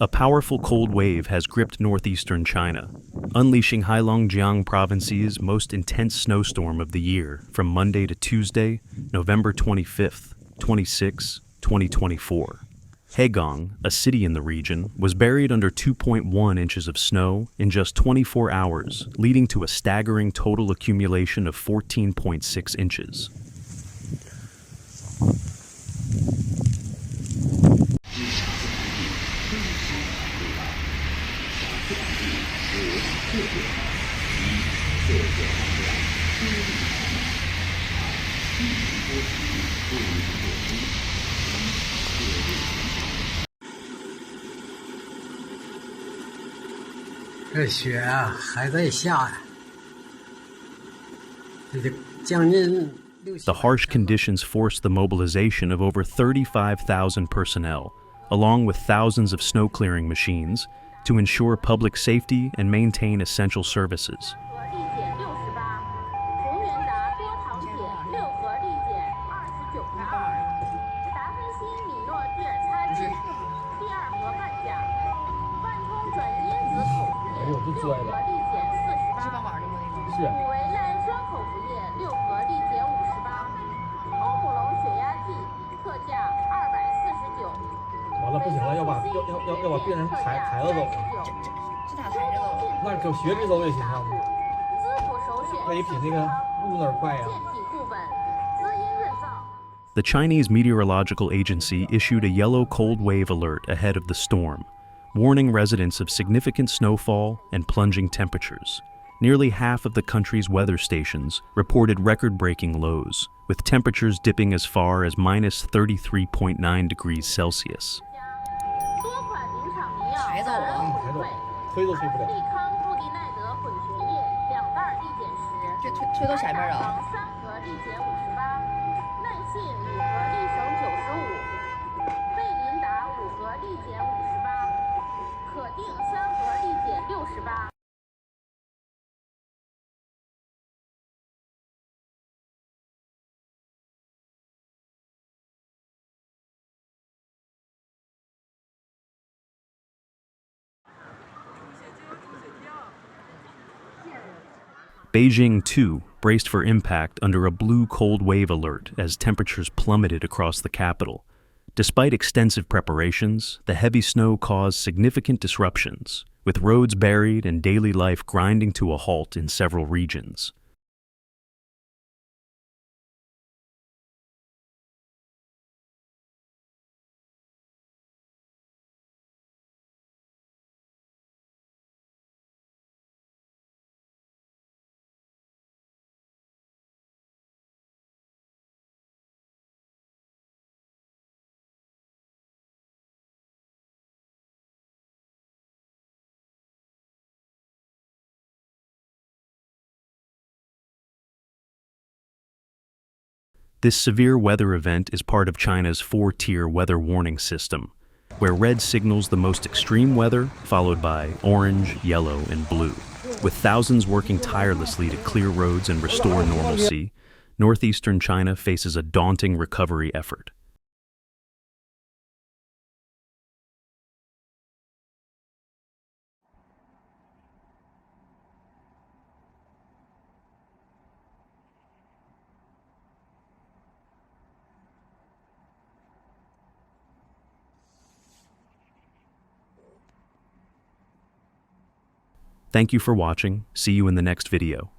A powerful cold wave has gripped northeastern China, unleashing Heilongjiang province's most intense snowstorm of the year from Monday to Tuesday, November 25th, 26, 2024. Heilongjiang, a city in the region, was buried under 2.1 inches of snow in just 24 hours, leading to a staggering total accumulation of 14.6 inches.这雪啊还在下呀，这就将近60。 The harsh conditions forced the mobilization of over 35,000 personnel, along with thousands of snow clearing machines, to ensure public safety and maintain essential services. The Chinese Meteorological Agency issued a yellow cold wave alert ahead of the storm, warning residents of significant snowfall and plunging temperatures. Nearly half of the country's weather stations reported record-breaking lows, with temperatures dipping as far as minus 33.9 degrees Celsius. Beijing, too, braced for impact under a blue cold wave alert as temperatures plummeted across the capital. Despite extensive preparations, the heavy snow caused significant disruptions, with roads buried and daily life grinding to a halt in several regions. This severe weather event is part of China's four-tier weather warning system, where red signals the most extreme weather, followed by orange, yellow, and blue. With thousands working tirelessly to clear roads and restore normalcy, northeastern China faces a daunting recovery effort. Thank you for watching. See you in the next video.